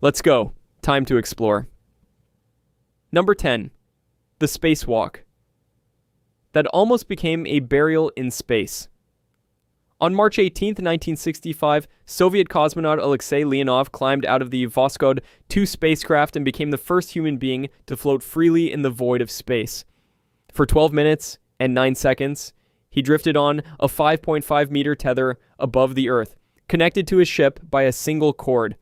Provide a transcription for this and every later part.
Let's go. Time to explore. Number 10. The spacewalk. That almost became a burial in space. On March 18, 1965, Soviet cosmonaut Alexei Leonov climbed out of the Voskhod 2 spacecraft and became the first human being to float freely in the void of space. For 12 minutes and 9 seconds, he drifted on a 5.5-meter tether above the Earth, connected to his ship by a single cord.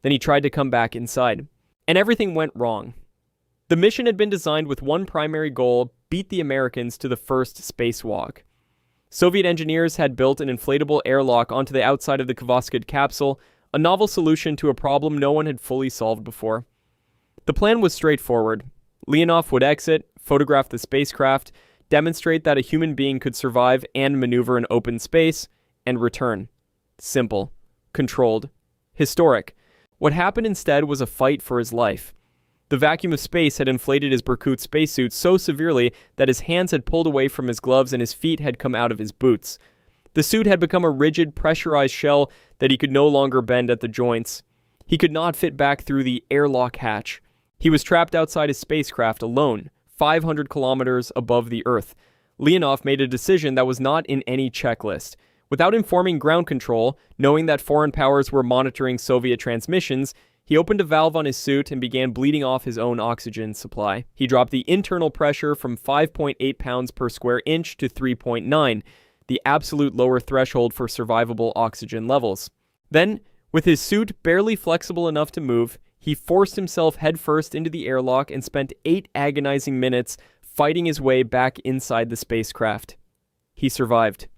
Then he tried to come back inside. And everything went wrong. The mission had been designed with one primary goal: beat the Americans to the first spacewalk. Soviet engineers had built an inflatable airlock onto the outside of the Voskhod capsule, a novel solution to a problem no one had fully solved before. The plan was straightforward. Leonov would exit, photograph the spacecraft, demonstrate that a human being could survive and maneuver in open space, and return. Simple. Controlled. Historic. What happened instead was a fight for his life. The vacuum of space had inflated his Berkut spacesuit so severely that his hands had pulled away from his gloves and his feet had come out of his boots. The suit had become a rigid, pressurized shell that he could no longer bend at the joints. He could not fit back through the airlock hatch. He was trapped outside his spacecraft alone, 500 kilometers above the Earth. Leonov made a decision that was not in any checklist. Without informing ground control, knowing that foreign powers were monitoring Soviet transmissions, he opened a valve on his suit and began bleeding off his own oxygen supply. He dropped the internal pressure from 5.8 pounds per square inch to 3.9, the absolute lower threshold for survivable oxygen levels. Then, with his suit barely flexible enough to move, he forced himself headfirst into the airlock and spent 8 agonizing minutes fighting his way back inside the spacecraft. He survived.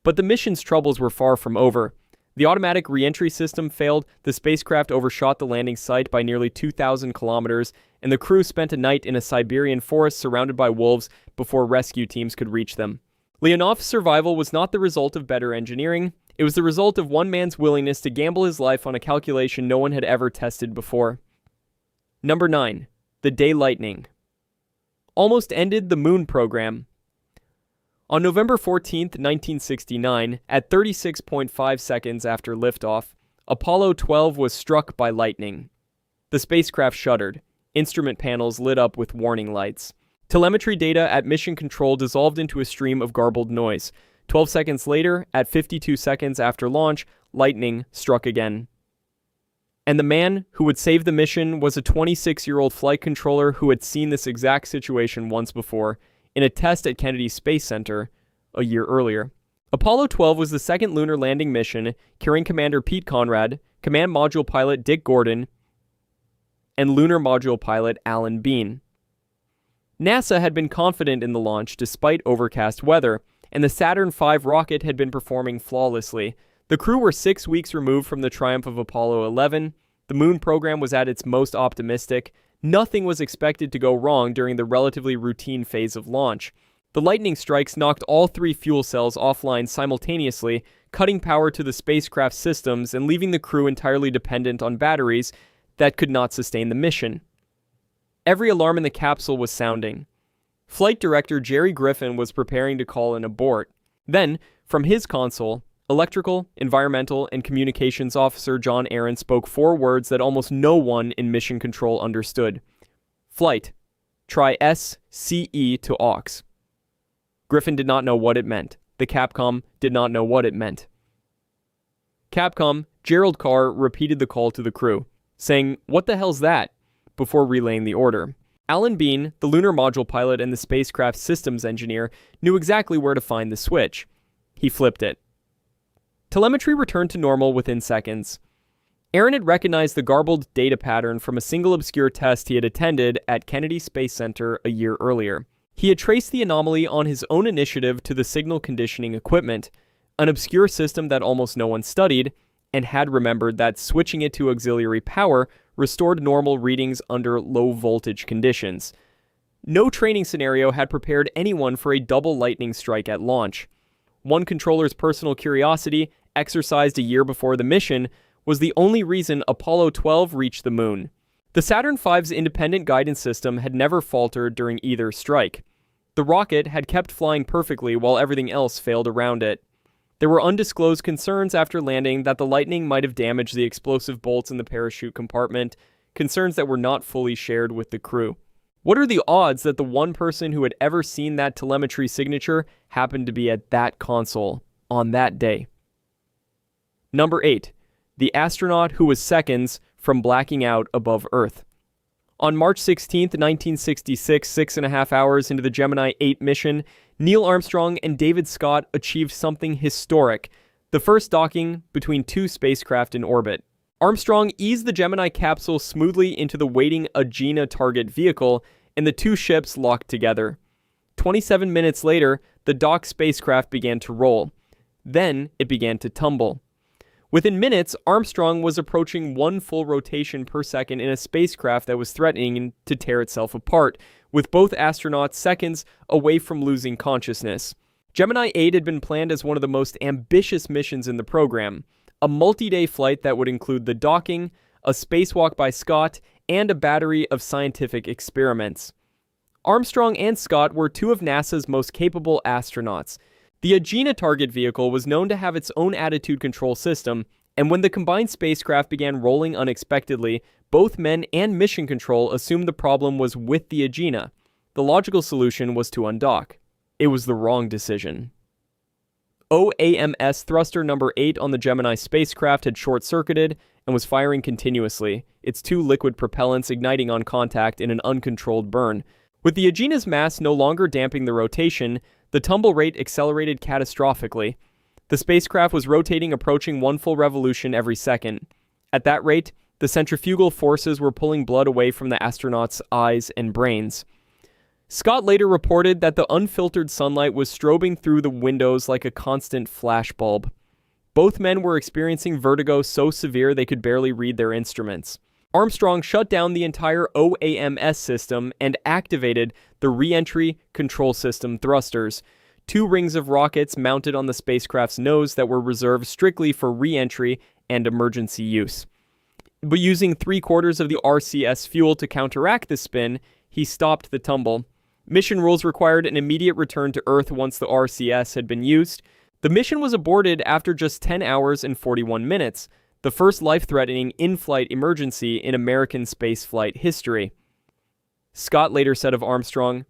But the mission's troubles were far from over. The automatic re-entry system failed, the spacecraft overshot the landing site by nearly 2,000 kilometers, and the crew spent a night in a Siberian forest surrounded by wolves before rescue teams could reach them. Leonov's survival was not the result of better engineering. It was the result of one man's willingness to gamble his life on a calculation no one had ever tested before. Number 9. The Day Lightning. Almost ended the moon program. On November 14, 1969, at 36.5 seconds after liftoff, Apollo 12 was struck by lightning. The spacecraft shuddered. Instrument panels lit up with warning lights. Telemetry data at mission control dissolved into a stream of garbled noise. 12 seconds later, at 52 seconds after launch, lightning struck again. And the man who would save the mission was a 26-year-old flight controller who had seen this exact situation once before, in a test at Kennedy Space Center a year earlier. Apollo 12 was the second lunar landing mission, carrying Commander Pete Conrad, Command Module Pilot Dick Gordon, and Lunar Module Pilot Alan Bean. NASA had been confident in the launch despite overcast weather, and the Saturn V rocket had been performing flawlessly. The crew were 6 weeks removed from the triumph of Apollo 11. The moon program was at its most optimistic. Nothing was expected to go wrong during the relatively routine phase of launch. The lightning strikes knocked all 3 fuel cells offline simultaneously, cutting power to the spacecraft systems and leaving the crew entirely dependent on batteries that could not sustain the mission. Every alarm in the capsule was sounding. Flight Director Jerry Griffin was preparing to call an abort. Then, from his console, Electrical, Environmental, and Communications Officer John Aaron spoke 4 words that almost no one in mission control understood. Flight. Try SCE to aux. Griffin did not know what it meant. The Capcom did not know what it meant. Capcom, Gerald Carr repeated the call to the crew, saying, "What the hell's that?" before relaying the order. Alan Bean, the lunar module pilot and the spacecraft systems engineer, knew exactly where to find the switch. He flipped it. Telemetry returned to normal within seconds. Aaron had recognized the garbled data pattern from a single obscure test he had attended at Kennedy Space Center a year earlier. He had traced the anomaly on his own initiative to the signal conditioning equipment, an obscure system that almost no one studied, and had remembered that switching it to auxiliary power restored normal readings under low-voltage conditions. No training scenario had prepared anyone for a double lightning strike at launch. One controller's personal curiosity, exercised a year before the mission, was the only reason Apollo 12 reached the moon. The Saturn V's independent guidance system had never faltered during either strike. The rocket had kept flying perfectly while everything else failed around it. There were undisclosed concerns after landing that the lightning might have damaged the explosive bolts in the parachute compartment, concerns that were not fully shared with the crew. What are the odds that the one person who had ever seen that telemetry signature happened to be at that console on that day? Number 8. The astronaut who was seconds from blacking out above Earth. On March 16, 1966, 6.5 hours into the Gemini 8 mission, Neil Armstrong and David Scott achieved something historic, the first docking between two spacecraft in orbit. Armstrong eased the Gemini capsule smoothly into the waiting Agena target vehicle, and the two ships locked together. 27 minutes later, the docked spacecraft began to roll. Then it began to tumble. Within minutes, Armstrong was approaching 1 full rotation per second in a spacecraft that was threatening to tear itself apart, with both astronauts seconds away from losing consciousness. Gemini 8 had been planned as one of the most ambitious missions in the program, a multi-day flight that would include the docking, a spacewalk by Scott, and a battery of scientific experiments. Armstrong and Scott were two of NASA's most capable astronauts. The Agena target vehicle was known to have its own attitude control system, and when the combined spacecraft began rolling unexpectedly, both men and mission control assumed the problem was with the Agena. The logical solution was to undock. It was the wrong decision. OAMS thruster number 8 on the Gemini spacecraft had short-circuited and was firing continuously, its two liquid propellants igniting on contact in an uncontrolled burn. With the Agena's mass no longer damping the rotation, the tumble rate accelerated catastrophically. The spacecraft was rotating, approaching 1 full revolution every second. At that rate, the centrifugal forces were pulling blood away from the astronauts' eyes and brains. Scott later reported that the unfiltered sunlight was strobing through the windows like a constant flashbulb. Both men were experiencing vertigo so severe they could barely read their instruments. Armstrong shut down the entire OAMS system and activated the re-entry control system thrusters, 2 rings of rockets mounted on the spacecraft's nose that were reserved strictly for re-entry and emergency use. But using 3/4 of the RCS fuel to counteract the spin, he stopped the tumble. Mission rules required an immediate return to Earth once the RCS had been used. The mission was aborted after just 10 hours and 41 minutes, the first life-threatening in-flight emergency in American spaceflight history. Scott later said of Armstrong,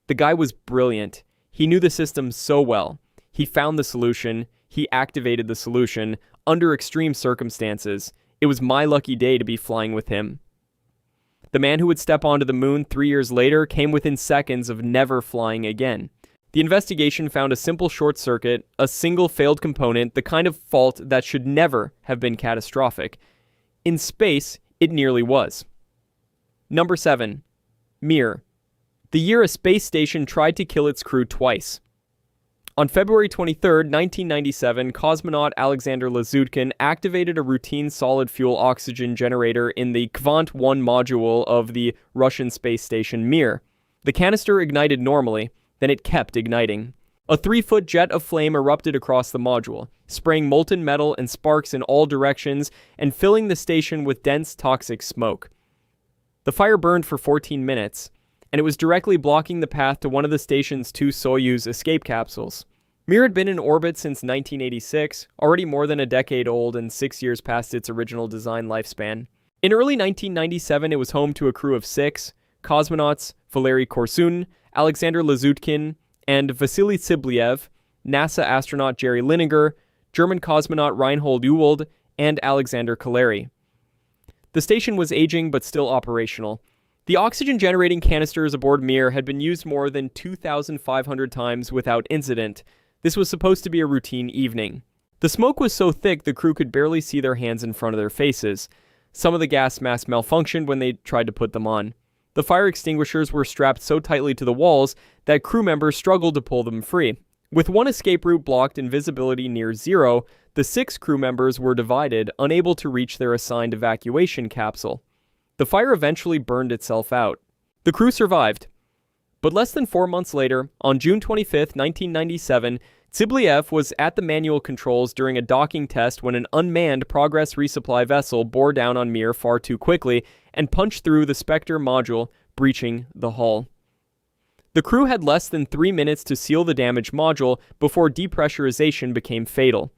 "The guy was brilliant. He knew the system so well. He found the solution. He activated the solution under extreme circumstances. It was my lucky day to be flying with him." The man who would step onto the moon 3 years later came within seconds of never flying again. The investigation found a simple short circuit, a single failed component, the kind of fault that should never have been catastrophic. In space, it nearly was. Number 7. Mir. The year a space station tried to kill its crew twice. On February 23, 1997, cosmonaut Alexei Leonov activated a routine solid-fuel oxygen generator in the Kvant-1 module of the Russian space station Mir. The canister ignited normally, then it kept igniting. A 3-foot jet of flame erupted across the module, spraying molten metal and sparks in all directions and filling the station with dense toxic smoke. The fire burned for 14 minutes, and it was directly blocking the path to one of the station's 2 Soyuz escape capsules. Mir had been in orbit since 1986, already more than a decade old and 6 years past its original design lifespan. In early 1997, it was home to a crew of 6 cosmonauts: Valery Korsun, Alexander Leonov, and Vasily Tsiblyev, NASA astronaut Jerry Linegar, German cosmonaut Reinhold Ewald, and Alexander Kaleri. The station was aging but still operational. The oxygen-generating canisters aboard Mir had been used more than 2,500 times without incident. This was supposed to be a routine evening. The smoke was so thick the crew could barely see their hands in front of their faces. Some of the gas masks malfunctioned when they tried to put them on. The fire extinguishers were strapped so tightly to the walls that crew members struggled to pull them free. With one escape route blocked and visibility near zero, the 6 crew members were divided, unable to reach their assigned evacuation capsule. The fire eventually burned itself out. The crew survived. But less than 4 months later, on June 25, 1997, Tsiblyev was at the manual controls during a docking test when an unmanned Progress resupply vessel bore down on Mir far too quickly and punched through the Spectre module, breaching the hull. The crew had less than 3 minutes to seal the damaged module before depressurization became fatal.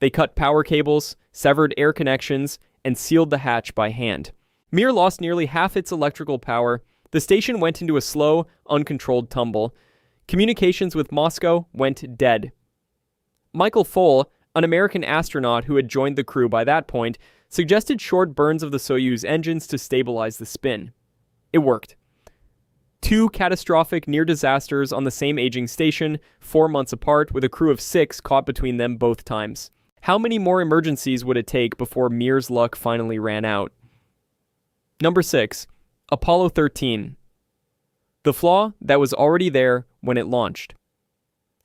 They cut power cables, severed air connections, and sealed the hatch by hand. Mir lost nearly half its electrical power. The station went into a slow, uncontrolled tumble. Communications with Moscow went dead. Michael Foale, an American astronaut who had joined the crew by that point, suggested short burns of the Soyuz engines to stabilize the spin. It worked. 2 catastrophic near disasters on the same aging station, 4 months apart, with a crew of 6 caught between them both times. How many more emergencies would it take before Mir's luck finally ran out? Number 6. Apollo 13. The flaw that was already there when it launched.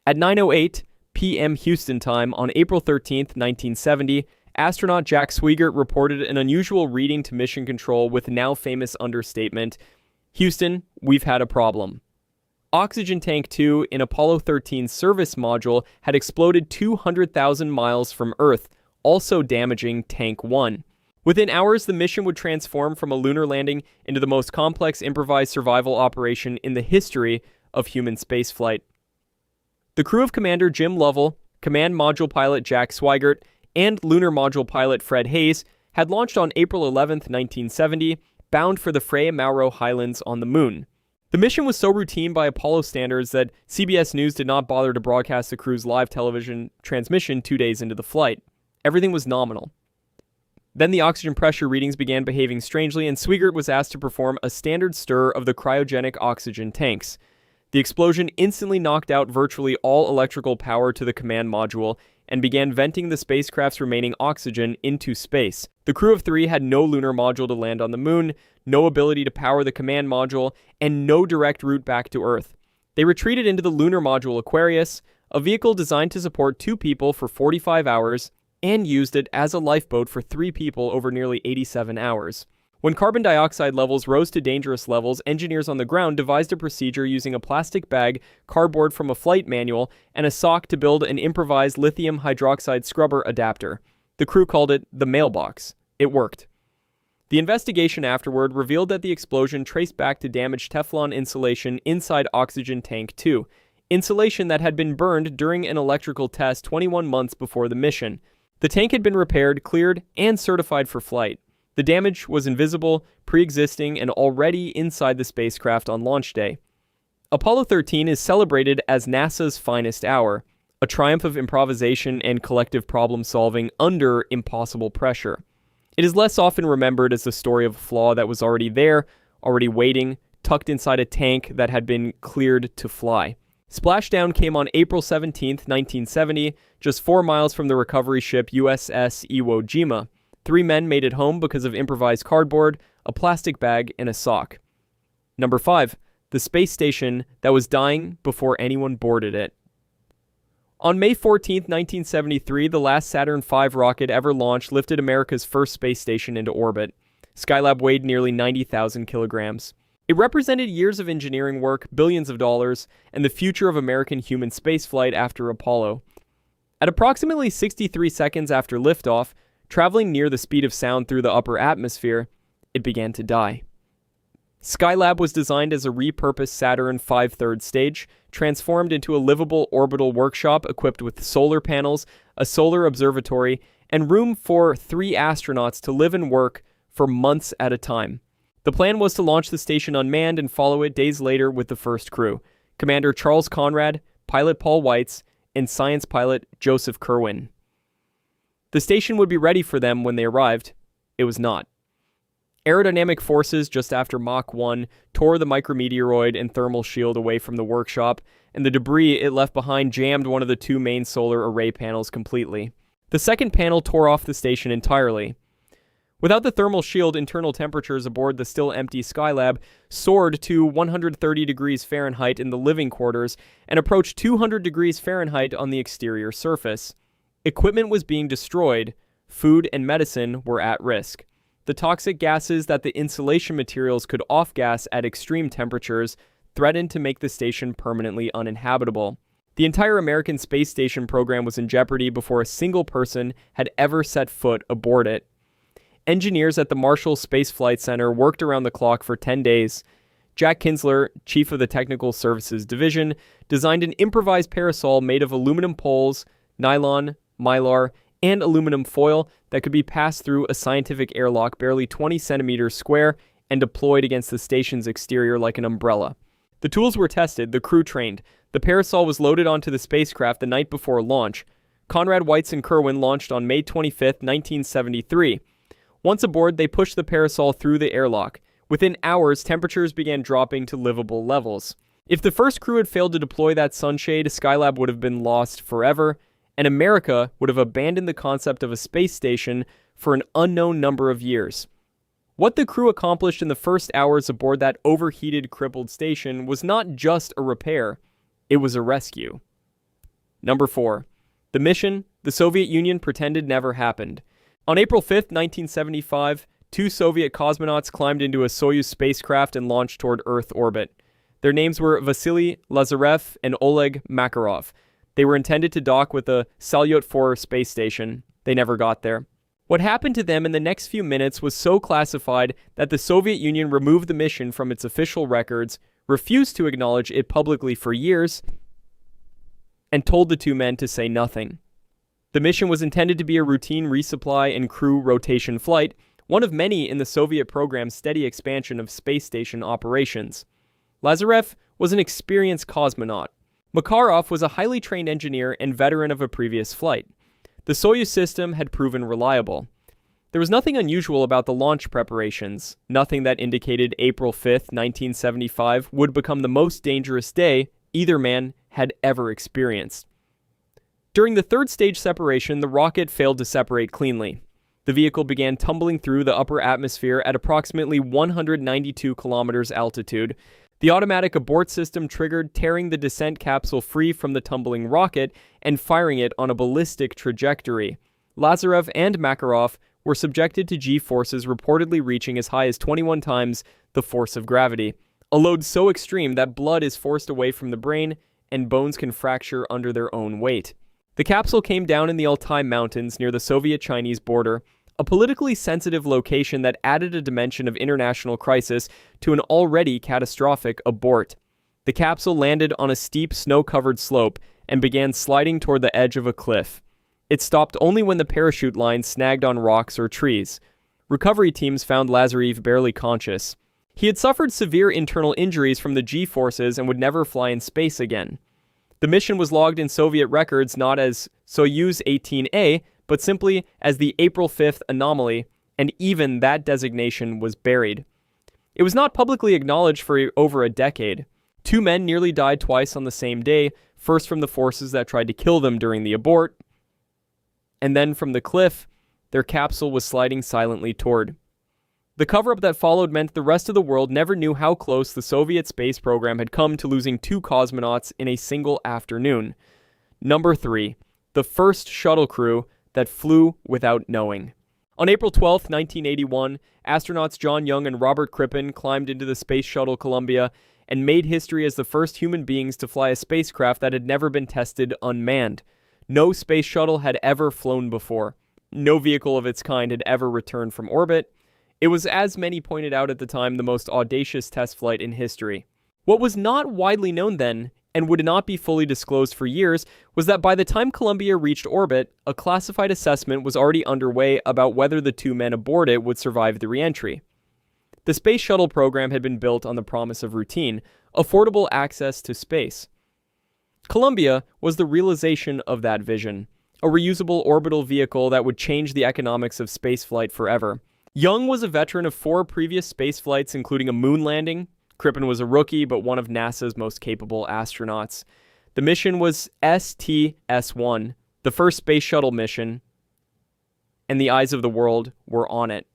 At 9:08 p.m. Houston time on April 13, 1970, astronaut Jack Swigert reported an unusual reading to Mission Control with now famous understatement, "Houston, we've had a problem." Oxygen Tank 2 in Apollo 13's service module had exploded 200,000 miles from Earth, also damaging Tank 1. Within hours, the mission would transform from a lunar landing into the most complex improvised survival operation in the history of human spaceflight. The crew of Commander Jim Lovell, Command Module Pilot Jack Swigert, and Lunar Module Pilot Fred Hayes had launched on April 11, 1970, bound for the Frei Mauro Highlands on the Moon. The mission was so routine by Apollo standards that CBS News did not bother to broadcast the crew's live television transmission 2 days into the flight. Everything was nominal. Then the oxygen pressure readings began behaving strangely, and Swigert was asked to perform a standard stir of the cryogenic oxygen tanks. The explosion instantly knocked out virtually all electrical power to the command module and began venting the spacecraft's remaining oxygen into space. The crew of 3 had no lunar module to land on the Moon, no ability to power the command module, and no direct route back to Earth. They retreated into the lunar module Aquarius, a vehicle designed to support 2 people for 45 hours, and used it as a lifeboat for 3 people over nearly 87 hours. When carbon dioxide levels rose to dangerous levels, engineers on the ground devised a procedure using a plastic bag, cardboard from a flight manual, and a sock to build an improvised lithium hydroxide scrubber adapter. The crew called it the mailbox. It worked. The investigation afterward revealed that the explosion traced back to damaged Teflon insulation inside Oxygen Tank 2, insulation that had been burned during an electrical test 21 months before the mission. The tank had been repaired, cleared, and certified for flight. The damage was invisible, pre-existing, and already inside the spacecraft on launch day. Apollo 13 is celebrated as NASA's finest hour, a triumph of improvisation and collective problem-solving under impossible pressure. It is less often remembered as the story of a flaw that was already there, already waiting, tucked inside a tank that had been cleared to fly. Splashdown came on April 17, 1970, just 4 miles from the recovery ship USS Iwo Jima. 3 men made it home because of improvised cardboard, a plastic bag, and a sock. Number 5. The space station that was dying before anyone boarded it. On May 14, 1973, the last Saturn V rocket ever launched lifted America's first space station into orbit. Skylab weighed nearly 90,000 kilograms. It represented years of engineering work, billions of dollars, and the future of American human spaceflight after Apollo. At approximately 63 seconds after liftoff, traveling near the speed of sound through the upper atmosphere, it began to die. Skylab was designed as a repurposed Saturn V third stage, transformed into a livable orbital workshop equipped with solar panels, a solar observatory, and room for 3 astronauts to live and work for months at a time. The plan was to launch the station unmanned and follow it days later with the first crew, Commander Charles Conrad, pilot Paul Weitz, and science pilot Joseph Kerwin. The station would be ready for them when they arrived. It was not. Aerodynamic forces just after Mach 1 tore the micrometeoroid and thermal shield away from the workshop, and the debris it left behind jammed one of the 2 main solar array panels completely. The second panel tore off the station entirely. Without the thermal shield, internal temperatures aboard the still empty Skylab soared to 130 degrees Fahrenheit in the living quarters and approached 200 degrees Fahrenheit on the exterior surface. Equipment was being destroyed. Food and medicine were at risk. The toxic gases that the insulation materials could off-gas at extreme temperatures threatened to make the station permanently uninhabitable. The entire American space station program was in jeopardy before a single person had ever set foot aboard it. Engineers at the Marshall Space Flight Center worked around the clock for 10 days. Jack Kinsler, chief of the Technical Services Division, designed an improvised parasol made of aluminum poles, nylon, mylar, and aluminum foil that could be passed through a scientific airlock barely 20 centimeters square and deployed against the station's exterior like an umbrella. The tools were tested, the crew trained. The parasol was loaded onto the spacecraft the night before launch. Conrad Weitz and Kerwin launched on May 25, 1973. Once aboard, they pushed the parasol through the airlock. Within hours, temperatures began dropping to livable levels. If the first crew had failed to deploy that sunshade, Skylab would have been lost forever, and America would have abandoned the concept of a space station for an unknown number of years. What the crew accomplished in the first hours aboard that overheated, crippled station was not just a repair, it was a rescue. Number 4. The mission the Soviet Union pretended never happened. On April 5, 1975, 2 Soviet cosmonauts climbed into a Soyuz spacecraft and launched toward Earth orbit. Their names were Vasily Lazarev and Oleg Makarov. They were intended to dock with the Salyut 4 space station. They never got there. What happened to them in the next few minutes was so classified that the Soviet Union removed the mission from its official records, refused to acknowledge it publicly for years, and told the 2 men to say nothing. The mission was intended to be a routine resupply and crew rotation flight, one of many in the Soviet program's steady expansion of space station operations. Lazarev was an experienced cosmonaut. Makarov was a highly trained engineer and veteran of a previous flight. The Soyuz system had proven reliable. There was nothing unusual about the launch preparations, nothing that indicated April 5, 1975 would become the most dangerous day either man had ever experienced. During the third stage separation, the rocket failed to separate cleanly. The vehicle began tumbling through the upper atmosphere at approximately 192 kilometers altitude. The automatic abort system triggered, tearing the descent capsule free from the tumbling rocket and firing it on a ballistic trajectory. Lazarev and Makarov were subjected to G-forces reportedly reaching as high as 21 times the force of gravity, a load so extreme that blood is forced away from the brain and bones can fracture under their own weight. The capsule came down in the Altai Mountains near the Soviet-Chinese border, a politically sensitive location that added a dimension of international crisis to an already catastrophic abort. The capsule landed on a steep, snow-covered slope and began sliding toward the edge of a cliff. It stopped only when the parachute line snagged on rocks or trees. Recovery teams found Lazarev barely conscious. He had suffered severe internal injuries from the G-forces and would never fly in space again. The mission was logged in Soviet records not as Soyuz 18A, but simply as the April 5th anomaly, and even that designation was buried. It was not publicly acknowledged for over a decade. 2 men nearly died twice on the same day, first from the forces that tried to kill them during the abort, and then from the cliff their capsule was sliding silently toward. The cover-up that followed meant the rest of the world never knew how close the Soviet space program had come to losing 2 cosmonauts in a single afternoon. Number 3. The first shuttle crew that flew without knowing. On April 12, 1981, astronauts John Young and Robert Crippen climbed into the Space Shuttle Columbia and made history as the first human beings to fly a spacecraft that had never been tested unmanned. No space shuttle had ever flown before. No vehicle of its kind had ever returned from orbit. It was, as many pointed out at the time, the most audacious test flight in history. What was not widely known then, and would not be fully disclosed for years, was that by the time Columbia reached orbit, a classified assessment was already underway about whether the 2 men aboard it would survive the re-entry. The Space Shuttle program had been built on the promise of routine, affordable access to space. Columbia was the realization of that vision, a reusable orbital vehicle that would change the economics of spaceflight forever. Young was a veteran of 4 previous space flights, including a moon landing. Crippen was a rookie, but one of NASA's most capable astronauts. The mission was STS-1, the first space shuttle mission, and the eyes of the world were on it.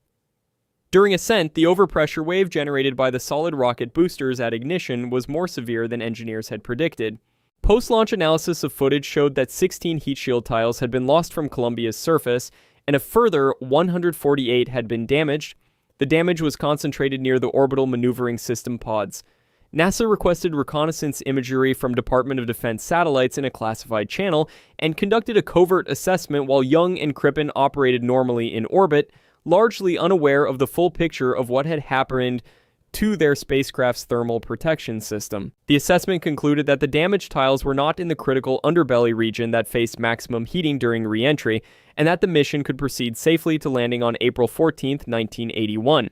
During ascent, the overpressure wave generated by the solid rocket boosters at ignition was more severe than engineers had predicted. Post-launch analysis of footage showed that 16 heat shield tiles had been lost from Columbia's surface, and a further 148 had been damaged. The damage was concentrated near the orbital maneuvering system pods. NASA requested reconnaissance imagery from Department of Defense satellites in a classified channel and conducted a covert assessment while Young and Crippen operated normally in orbit, largely unaware of the full picture of what had happened to their spacecraft's thermal protection system. The assessment concluded that the damaged tiles were not in the critical underbelly region that faced maximum heating during re-entry, and that the mission could proceed safely to landing on April 14, 1981.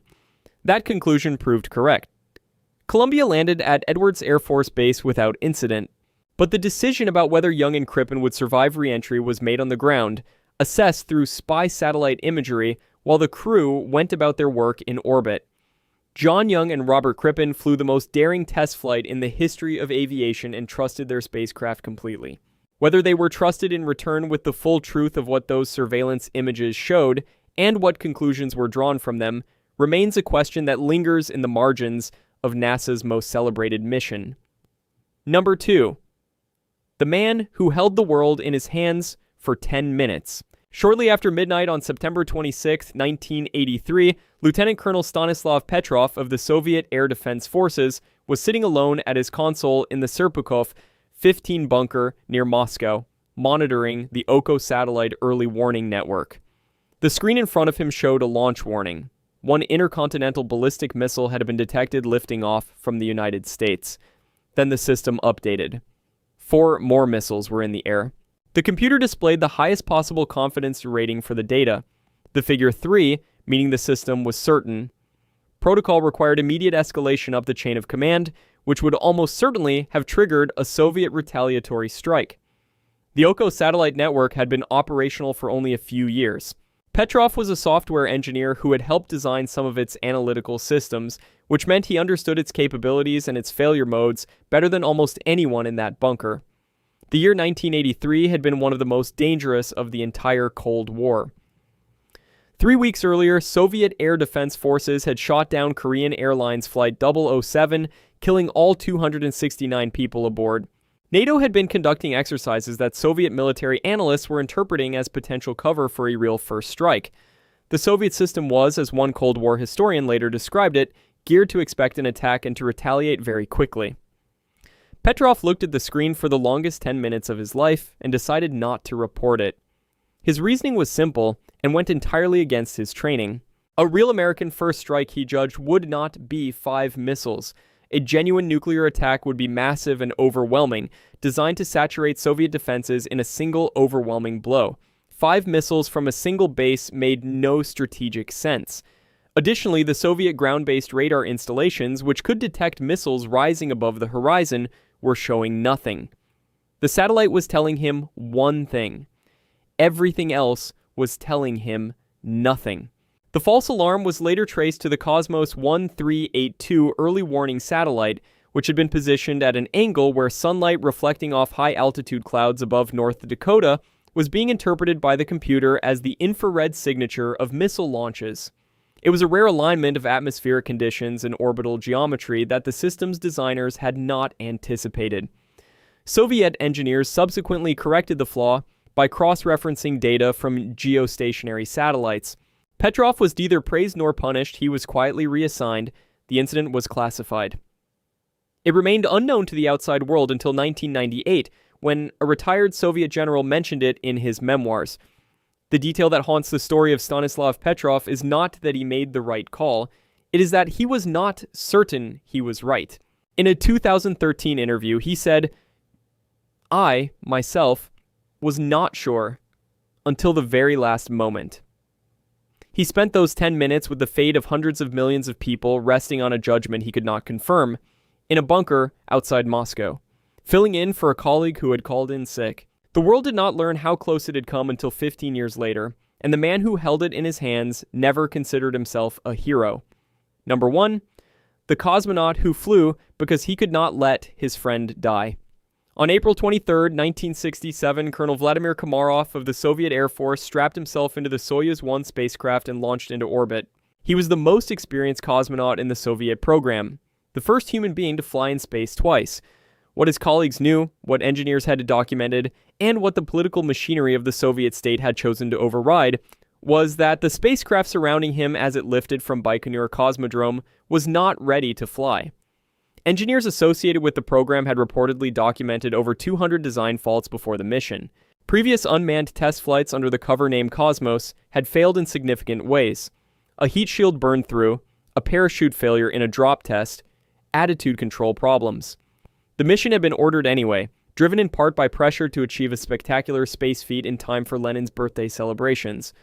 That conclusion proved correct. Columbia landed at Edwards Air Force Base without incident, but the decision about whether Young and Crippen would survive re-entry was made on the ground, assessed through spy satellite imagery, while the crew went about their work in orbit. John Young and Robert Crippen flew the most daring test flight in the history of aviation and trusted their spacecraft completely. Whether they were trusted in return with the full truth of what those surveillance images showed, and what conclusions were drawn from them, remains a question that lingers in the margins of NASA's most celebrated mission. Number 2. The man who held the world in his hands for 10 minutes. Shortly after midnight on September 26, 1983, Lieutenant Colonel Stanislav Petrov of the Soviet Air Defense Forces was sitting alone at his console in the Serpukhov 15 bunker near Moscow, monitoring the Oko satellite early warning network. The screen in front of him showed a launch warning. One intercontinental ballistic missile had been detected lifting off from the United States. Then the system updated. 4 more missiles were in the air. The computer displayed the highest possible confidence rating for the data. The figure 3, meaning the system was certain. Protocol required immediate escalation up the chain of command, which would almost certainly have triggered a Soviet retaliatory strike. The Oko satellite network had been operational for only a few years. Petrov was a software engineer who had helped design some of its analytical systems, which meant he understood its capabilities and its failure modes better than almost anyone in that bunker. The year 1983 had been one of the most dangerous of the entire Cold War. 3 weeks earlier, Soviet Air Defense Forces had shot down Korean Airlines Flight 007, killing all 269 people aboard. NATO had been conducting exercises that Soviet military analysts were interpreting as potential cover for a real first strike. The Soviet system was, as one Cold War historian later described it, geared to expect an attack and to retaliate very quickly. Petrov looked at the screen for the longest 10 minutes of his life and decided not to report it. His reasoning was simple and went entirely against his training. A real American first strike, he judged, would not be 5 missiles. A genuine nuclear attack would be massive and overwhelming, designed to saturate Soviet defenses in a single overwhelming blow. 5 missiles from a single base made no strategic sense. Additionally, the Soviet ground-based radar installations, which could detect missiles rising above the horizon, were showing nothing. The satellite was telling him one thing. Everything else was telling him nothing. The false alarm was later traced to the Cosmos 1382 early warning satellite, which had been positioned at an angle where sunlight reflecting off high-altitude clouds above North Dakota was being interpreted by the computer as the infrared signature of missile launches. It was a rare alignment of atmospheric conditions and orbital geometry that the system's designers had not anticipated. Soviet engineers subsequently corrected the flaw by cross-referencing data from geostationary satellites. Petrov was neither praised nor punished. He was quietly reassigned. The incident was classified. It remained unknown to the outside world until 1998, when a retired Soviet general mentioned it in his memoirs. The detail that haunts the story of Stanislav Petrov is not that he made the right call, it is that he was not certain he was right. In a 2013 interview, he said, "I, myself, was not sure until the very last moment." He spent those 10 minutes with the fate of hundreds of millions of people resting on a judgment he could not confirm, in a bunker outside Moscow, filling in for a colleague who had called in sick. The world did not learn how close it had come until 15 years later, and the man who held it in his hands never considered himself a hero. Number 1, the cosmonaut who flew because he could not let his friend die. On April 23, 1967, Colonel Vladimir Komarov of the Soviet Air Force strapped himself into the Soyuz 1 spacecraft and launched into orbit. He was the most experienced cosmonaut in the Soviet program, the first human being to fly in space twice. What his colleagues knew, what engineers had documented, and what the political machinery of the Soviet state had chosen to override was that the spacecraft surrounding him as it lifted from Baikonur Cosmodrome was not ready to fly. Engineers associated with the program had reportedly documented over 200 design faults before the mission. Previous unmanned test flights under the cover name Cosmos had failed in significant ways. A heat shield burned through, a parachute failure in a drop test, attitude control problems. The mission had been ordered anyway, driven in part by pressure to achieve a spectacular space feat in time for Lenin's birthday celebrations.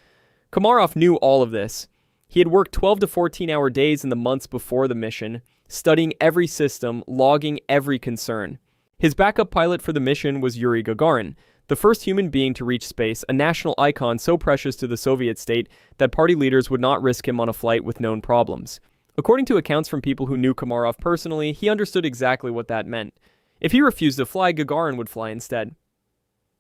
Komarov knew all of this. He had worked 12 to 14-hour days in the months before the mission, studying every system, logging every concern. His backup pilot for the mission was Yuri Gagarin, the first human being to reach space, a national icon so precious to the Soviet state that party leaders would not risk him on a flight with known problems. According to accounts from people who knew Komarov personally, he understood exactly what that meant. If he refused to fly, Gagarin would fly instead.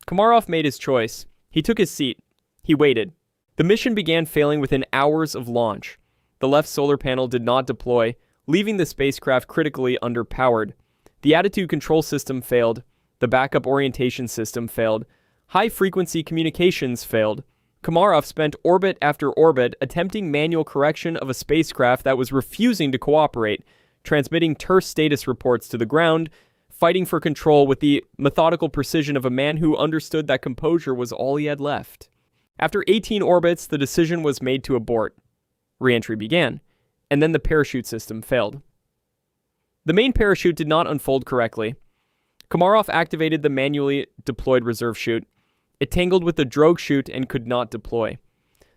Komarov made his choice. He took his seat. He waited. The mission began failing within hours of launch. The left solar panel did not deploy, leaving the spacecraft critically underpowered. The attitude control system failed. The backup orientation system failed. High-frequency communications failed. Komarov spent orbit after orbit attempting manual correction of a spacecraft that was refusing to cooperate, transmitting terse status reports to the ground, fighting for control with the methodical precision of a man who understood that composure was all he had left. After 18 orbits, the decision was made to abort. Re-entry began, and then the parachute system failed. The main parachute did not unfold correctly. Komarov activated the manually deployed reserve chute. It tangled with the drogue chute and could not deploy.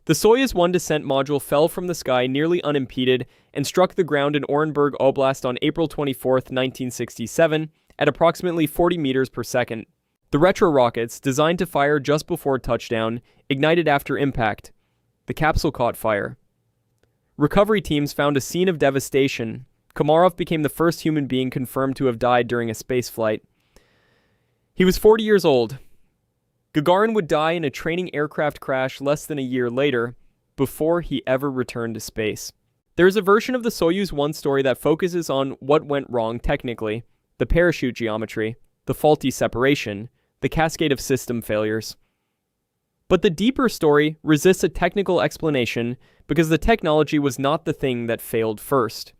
The Soyuz 1 descent module fell from the sky nearly unimpeded and struck the ground in Orenburg Oblast on April 24, 1967, at approximately 40 meters per second. The retro rockets, designed to fire just before touchdown, ignited after impact. The capsule caught fire. Recovery teams found a scene of devastation. Komarov became the first human being confirmed to have died during a spaceflight. He was 40 years old. Gagarin would die in a training aircraft crash less than a year later, before he ever returned to space. There is a version of the Soyuz 1 story that focuses on what went wrong technically, the parachute geometry, the faulty separation, the cascade of system failures. But the deeper story resists a technical explanation because the technology was not the thing that failed first.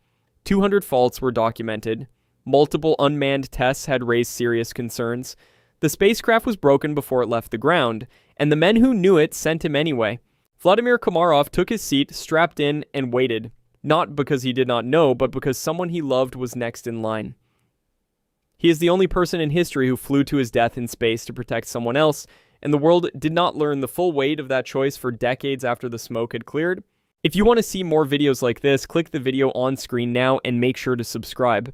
200 faults were documented. Multiple unmanned tests had raised serious concerns. The spacecraft was broken before it left the ground, and the men who knew it sent him anyway. Vladimir Komarov took his seat, strapped in, and waited. Not because he did not know, but because someone he loved was next in line. He is the only person in history who flew to his death in space to protect someone else, and the world did not learn the full weight of that choice for decades after the smoke had cleared. If you want to see more videos like this, click the video on screen now and make sure to subscribe.